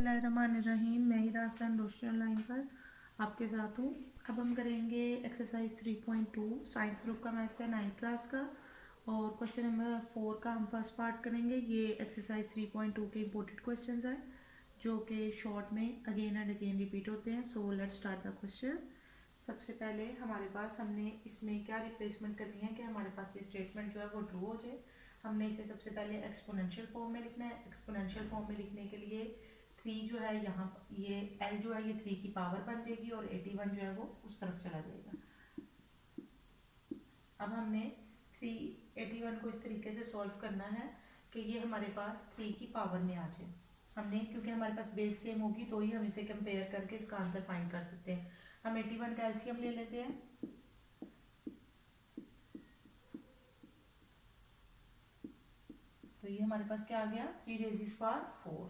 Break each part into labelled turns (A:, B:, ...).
A: बिस्मिल्लाहिर्रहमानिर्रहीम। मैं हीरा हसन रोशनी ऑनलाइन पर आपके साथ हूँ। अब हम करेंगे एक्सरसाइज 3.2 साइंस ग्रुप का मैथ्स है 9th क्लास का, और क्वेश्चन नंबर 4 का हम फर्स्ट पार्ट करेंगे। ये एक्सरसाइज 3.2 के इम्पोर्टेंट क्वेश्चंस हैं जो कि शॉर्ट में अगेन एंड अगेन रिपीट होते हैं। So let's start the question. सबसे पहले हमारे पास हमने इसमें क्या रिप्लेसमेंट करनी है कि हमारे पास ये स्टेटमेंट जो है वो ट्रू हो जाए। हमने इसे सबसे पहले एक्सपोनेंशियल फॉर्म में लिखना है। एक्सपोनेंशियल फॉर्म में लिखने के लिए 3 जो है यहाँ ये l जो है ये 3 की पावर बन जाएगी और 81 जो है वो उस तरफ चला जाएगा। अब हमने 381 को इस तरीके से सॉल्व करना है कि ये हमारे पास 3 की पावर में आ जाए। हमने क्योंकि हमारे पास बेस सेम होगी तो ही हम इसे कंपेयर करके इसका आंसर फाइंड कर सकते हैं। हम 81 का एलसीएम ले लेते हैं। तो ये हमारे पास क्या आ गया 3 रेज़िज़ पावर 4।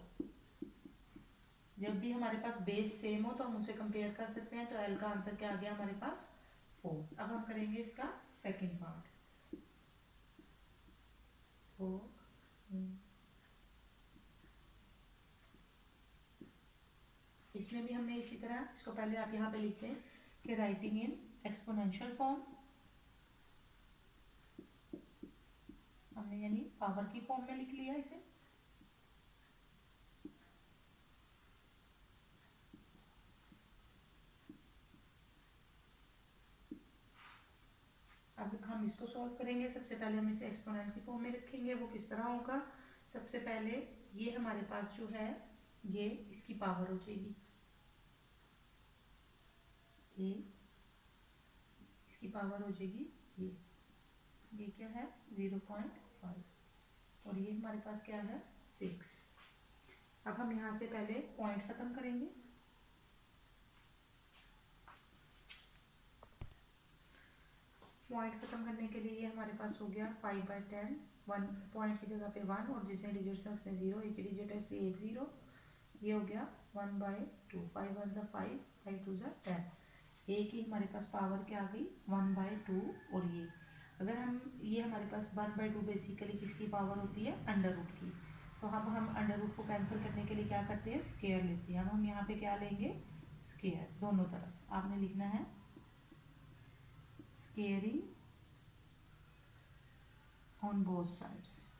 A: जब भी हमारे पास बेस सेम हो तो हम उसे कंपेयर कर सकते हैं। तो एल का आंसर क्या आ गया हमारे पास 4। अब हम करेंगे इसका सेकंड पार्ट। 4 इसमें भी हमने इसी तरह इसको पहले आप यहाँ पे लिखते हैं कि राइटिंग इन एक्सपोनेंशियल फॉर्म, हमने यानी पावर की फॉर्म में लिख लिया इसे। अब हम इसको सॉल्व करेंगे। सबसे पहले हम इसे एक्सपोनेंट की फॉर्म में रखेंगे। वो किस तरह होगा, सबसे पहले ये हमारे पास जो है ये इसकी पावर हो जाएगी, ये इसकी पावर हो जाएगी ये क्या है 0.5 और ये हमारे पास क्या है 6। अब हम यहाँ से पहले पॉइंट खत्म करेंगे। पॉइंट खत्म करने के लिए ये हमारे पास हो गया 5/10, 1 पॉइंट की जगह पे 1 और जितने डिजिट्स हैं उसमें 0, एक डिजिट है इसलिए एक 0। ये हो गया 1/2, 5 1 ज़ा 5, 5 2 ज़ा 10। एक ही हमारे पास पावर क्या आ गई 1/2। और ये अगर हम ये हमारे पास 1/2 बेसिकली किसकी पावर होती है अंडर रूट की। तो अब हम अंडर रूट को कैंसिल करने के लिए क्या करते हैं स्क्वायर लेते हैं। अब हम यहाँ पे क्या लेंगे स्क्वायर, दोनों तरफ आपने लिखना है स्क्वेयरिंग ऑन बोथ साइड्स।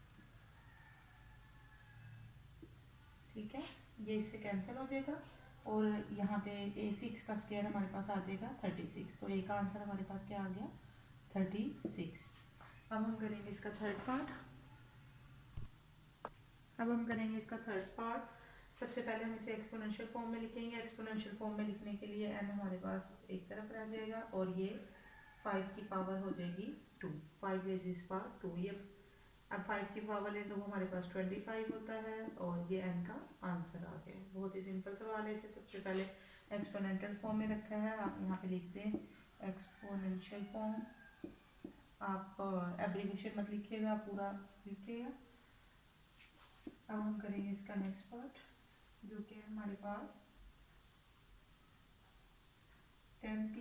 A: ठीक है, ये इससे कैंसिल हो जाएगा और यहाँ पे a6 का स्क्वायर हमारे पास आ जाएगा 36। तो a का आंसर हमारे पास क्या आ गया 36। अब हम करेंगे इसका थर्ड पार्ट। सबसे पहले हम इसे एक्सपोनेंशियल फॉर्म में लिखेंगे। एक्सपोनेंशियल फॉर्म में लिखने के लिए n हमारे पास एक तरफ रह जाएगा और ये 5 की पावर हो जाएगी 2, 5 रेज़िज़ पावर 2। ये अब 5 की पावर लें तो वो हमारे पास 25 होता है और ये n का आंसर आ गया। बहुत ही सिंपल सवाल है। इसे सबसे पहले एक्सपोनेंशियल फॉर्म में रखा है। आप यहाँ पे लिखते हैं एक्सपोनेंशियल फॉर्म, आप एब्रीविएशन मत लिखिएगा, पूरा लिखिएगा। अब हम करेंगे इसका नेक्स्ट पार्ट जो कि है हमारे पास 10p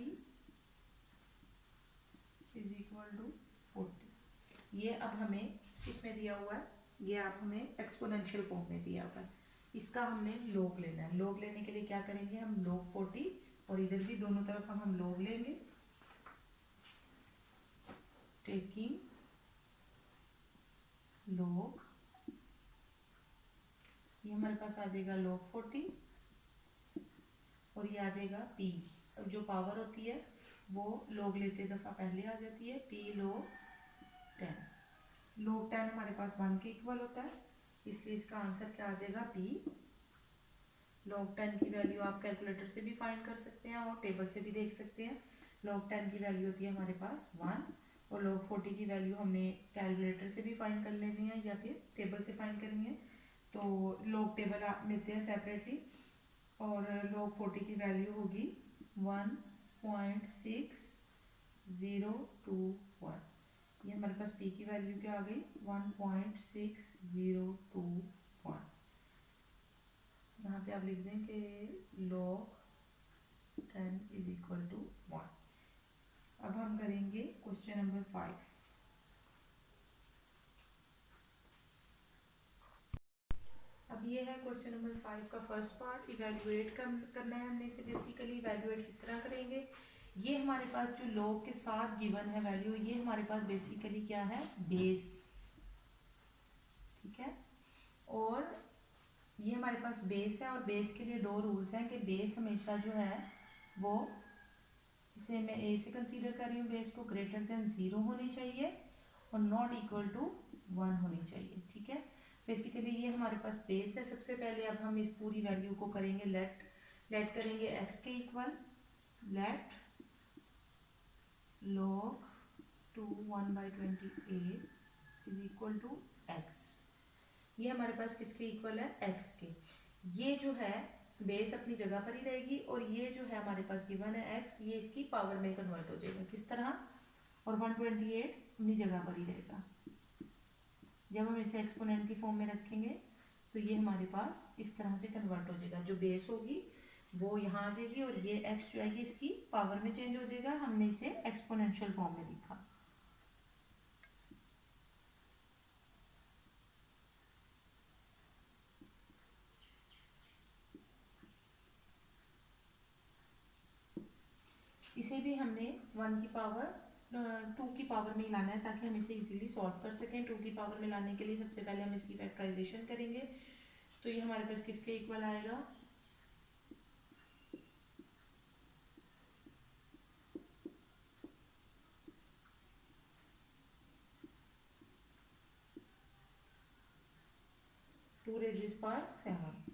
A: इज इक्वल टू 40। ये अब हमें इसमें दिया हुआ है, ये आप हमें एक्सपोनेंशियल फॉर्म में दिया हुआ है। इसका हमने लॉग लेना है। लॉग लेने के लिए क्या करेंगे हम लॉग 40 और इधर भी दोनों तरफ हम लॉग लेंगे। टेकिंग लॉग, ये हमारे पास आ जाएगा log 40 और ये आ जाएगा p। अब जो पावर होती है वो log लेते दफा पहले आ जाती है p log 10। log 10 हमारे पास 1 के इक्वल होता है, इसलिए इसका आंसर क्या आ जाएगा p। log 10 की वैल्यू आप कैलकुलेटर से भी फाइंड कर सकते हैं और टेबल से भी देख सकते हैं। log 10 की वैल्यू होती है हमारे पास 1 और log 40 की वैल्यू हमने कैलकुलेटर से भी फाइंड कर लेनी है या फिर टेबल से फाइंड करनी है। तो log टेबल आप लेते हैं सेपरेटली और log 40 की वैल्यू होगी 1.6021। ये हमारे पास p की वैल्यू क्या आ गई 1.6021। यहाँ पे आप लिख दें कि log 10 इज इक्वल टू 1। अब हम करेंगे क्वेश्चन नंबर 5। अब अब ये है क्वेश्चन नंबर 5 का फर्स्ट पार्ट, इवेल्युएट करना है हमने इसे। बेसिकली इवेल्युएट किस तरह करेंगे, ये हमारे पास जो लॉग के साथ गिवन है वैल्यू, ये हमारे पास बेसिकली क्या है, बेस, ठीक है। और ये हमारे पास बेस है, और बेस के लिए दो रूल्स हैं कि बेस हमेशा जो है वो, इसे मैं ए से कंसीडर कर रही हूँ, बेस को ग्रेटर देन 0 होनी चाहिए और नॉट इक्वल टू 1 होनी चाहिए, ठीक है। बेसिकली ये हमारे पास बेस है। सबसे पहले अब हम इस पूरी वैल्यू को करेंगे लेट करेंगे एक्स के equal, let log 2 1/28 is equal to x. ये हमारे पास किसके इक्वल है, एक्स के। ये जो है बेस अपनी जगह पर ही रहेगी, और ये जो है हमारे पास गिवन है एक्स, ये इसकी पावर में कन्वर्ट हो जाएगा, किस तरह, और 128 अपनी जगह पर ही रहेगा। जब हम इसे एक्सपोनेंट की फॉर्म में रखेंगे तो ये हमारे पास इस तरह से कन्वर्ट हो जाएगा, जो बेस होगी वो यहाँ आ जाएगी, और ये एक्स जो है ये इसकी पावर में चेंज हो जाएगा। हमने इसे एक्सपोनेंशियल फॉर्म में लिखा। इसे भी हमने 1 की पावर 2 की पावर में लाना है, ताकि हम इसे इजीली सॉल्व कर सकें। 2 की पावर में लाने के लिए सबसे पहले हम इसकी फैक्टराइजेशन करेंगे, तो ये हमारे पास किसके इक्वल आएगा, टू रेजिस पावर 7।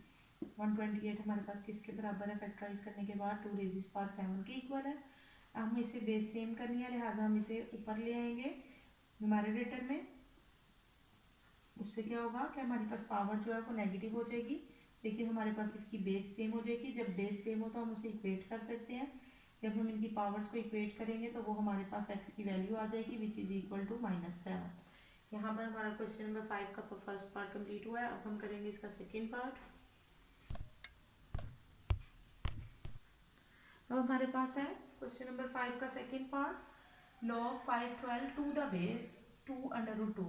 A: 128 हमारे पास किसके बराबर है, फैक्टराइज करने के बाद 2 रेजिस पावर 7 के इक्वल है। हम इसे बेस सेम करनी है, लिहाजा हम इसे ऊपर ले आएंगे न्यूमैरेटर में। उससे क्या होगा कि हमारे पास पावर जो है वो नेगेटिव हो जाएगी, लेकिन हमारे पास इसकी बेस सेम हो जाएगी। जब बेस सेम हो तो हम उसे इक्वेट कर सकते हैं। जब हम इनकी पावर्स को इक्वेट करेंगे तो वो हमारे पास एक्स की वैल्यू आ जाएगी, विच इज इक्वल टू -7। यहाँ पर हमारा क्वेश्चन नंबर 5 का फर्स्ट पार्ट कंप्लीट हुआ है। अब हम करेंगे इसका सेकेंड पार्ट। अब हमारे पास है क्वेश्चन नंबर 5 का second part, log 512 to the base 2√2।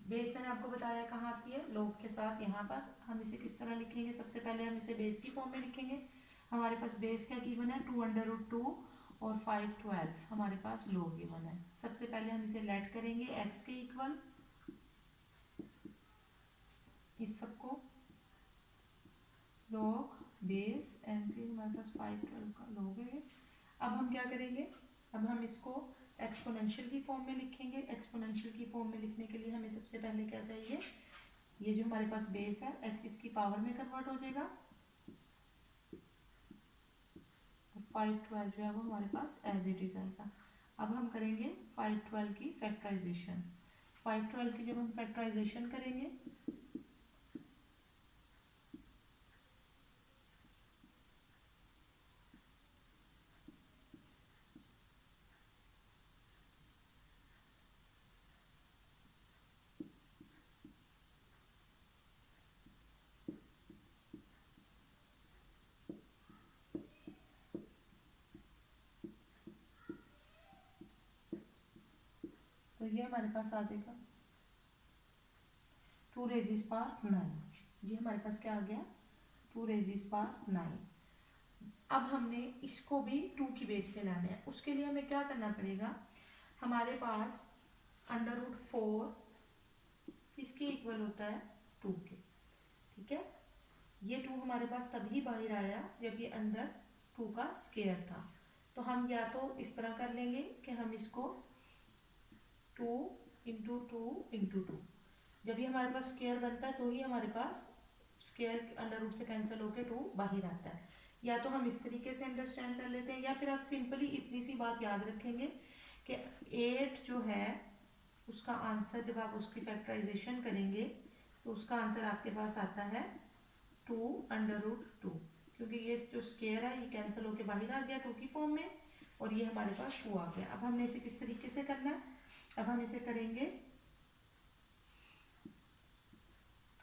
A: Base मैंने आपको बताया कहाँ आती है, log के साथ। यहाँ पर हम इसे किस तरह लिखेंगे, सबसे पहले हम इसे बेस की फॉर्म में लिखेंगे। हमारे पास बेस क्या गिवन है, 2√2 और 512 हमारे पास log गिवन है। सबसे पहले हम इसे लेट करेंगे x के इक्वल, इस सबको log बेस एंड फिर हमारे पास 512 का log है। अब हम क्या करेंगे, अब हम इसको एक्सपोनेंशियल की फॉर्म में लिखेंगे। एक्सपोनेंशियल की फॉर्म में लिखने के लिए हमें सबसे पहले क्या चाहिए, ये जो हमारे पास बेस है एक्स इसकी पावर में कन्वर्ट हो जाएगा, और 512 जो है वो हमारे पास एज इट इज आएगा। अब हम करेंगे 512 की फैक्टराइजेशन। 512 की जब हम फैक्टराइजेशन करेंगे तो ये हमारे पास आ जाएगा 2 रेजिस पावर 9। ये हमारे पास क्या आ गया, 2 रेजिस पावर 9। अब हमने इसको भी 2 की बेस पे लाना है। उसके लिए हमें क्या करना पड़ेगा, हमारे पास √4 किसके इक्वल होता है, 2 के, ठीक है। ये 2 हमारे पास तभी बाहर आया जब ये अंदर 2 का स्क्वायर था। तो हम या तो इस तरह कर लेंगे कि हम इसको 2 इंटू 2 इंटू 2, जब ये हमारे पास स्क्वायर बनता है तो ही हमारे पास स्क्वायर अंडर रूट से कैंसिल होकर 2 बाहर आता है। या तो हम इस तरीके से अंडरस्टैंड कर लेते हैं, या फिर आप सिंपली इतनी सी बात याद रखेंगे कि 8 जो है उसका आंसर जब आप उसकी फैक्टराइजेशन करेंगे तो उसका आंसर आपके पास आता है 2√2, क्योंकि ये जो स्क्वायर है ये कैंसिल होकर बाहर आ गया 2 की फॉर्म में, और ये हमारे पास 2 आ गया। अब हमने इसे किस तरीके से करना है, अब हम इसे करेंगे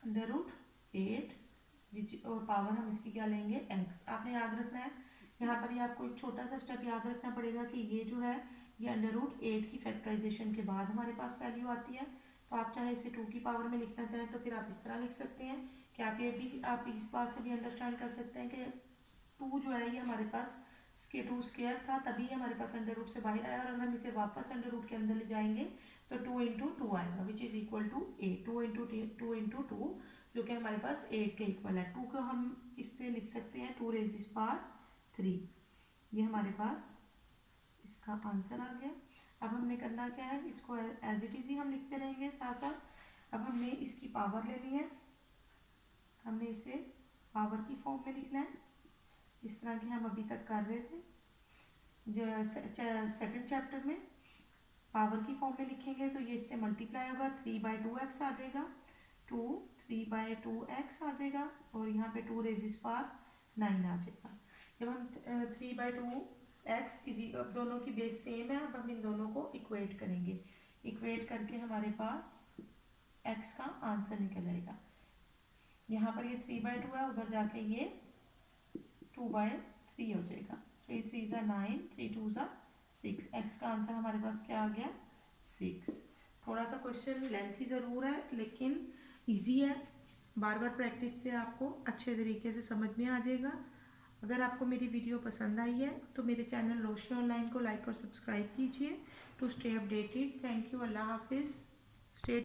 A: √8 और पावर हम इसकी क्या लेंगे, x। आपने याद रखना है यहाँ पर, ये आपको एक छोटा सा स्टेप याद रखना पड़ेगा कि ये जो है ये √8 की फैक्टराइजेशन के बाद हमारे पास वैल्यू आती है। तो आप चाहे इसे 2 की पावर में लिखना चाहें तो फिर आप इस तरह लिख सकते हैं क्या आप ये भी आप इस बात से भी अंडरस्टैंड कर सकते हैं कि 2 जो है ये हमारे पास इसके 2 स्क्वायर था, तभी हमारे पास अंडर रूट से बाहर आया, और अगर हम इसे वापस अंडर रूट के अंदर ले जाएंगे तो 2 इंटू 2 आएगा, which is equal to 8। 2 into 2 जो कि हमारे पास 8 के इक्वल है। 2 को हम इससे लिख सकते हैं 2 रेज़ पावर 3। ये हमारे पास इसका आंसर आ गया। अब हमने करना क्या है, इसको एज इट इज़ ही हम लिखते रहेंगे साथ साथ। अब हमने इसकी पावर लेनी है, हमने इसे पावर की फॉर्म में लिखना है, इस तरह की हम अभी तक कर रहे थे। जो सेकंड चैप्टर में पावर की फॉर्म में लिखेंगे तो ये इससे मल्टीप्लाई होगा, 3/2x आ जाएगा, 3/2x आ जाएगा, और यहाँ पे 2 रेज़ पावर 9 आ जाएगा। जब हम 3/2x किसी अब दोनों की बेस सेम है, अब हम इन दोनों को इक्वेट करेंगे। इक्वेट करके हमारे पास x का आंसर निकल आएगा। यहाँ पर ये 3/2 है, उधर जाके ये 2/3 हो जाएगा। 3 3 9, 3 2 6। x का आंसर हमारे पास क्या आ गया, 6। थोड़ा सा क्वेश्चन लेंथी ज़रूर है लेकिन इजी है, बार बार प्रैक्टिस से आपको अच्छे तरीके से समझ में आ जाएगा। अगर आपको मेरी वीडियो पसंद आई है तो मेरे चैनल रोशनी ऑनलाइन को लाइक और सब्सक्राइब कीजिए to stay updated. Thank you, अल्लाह हाफिज़। स्टे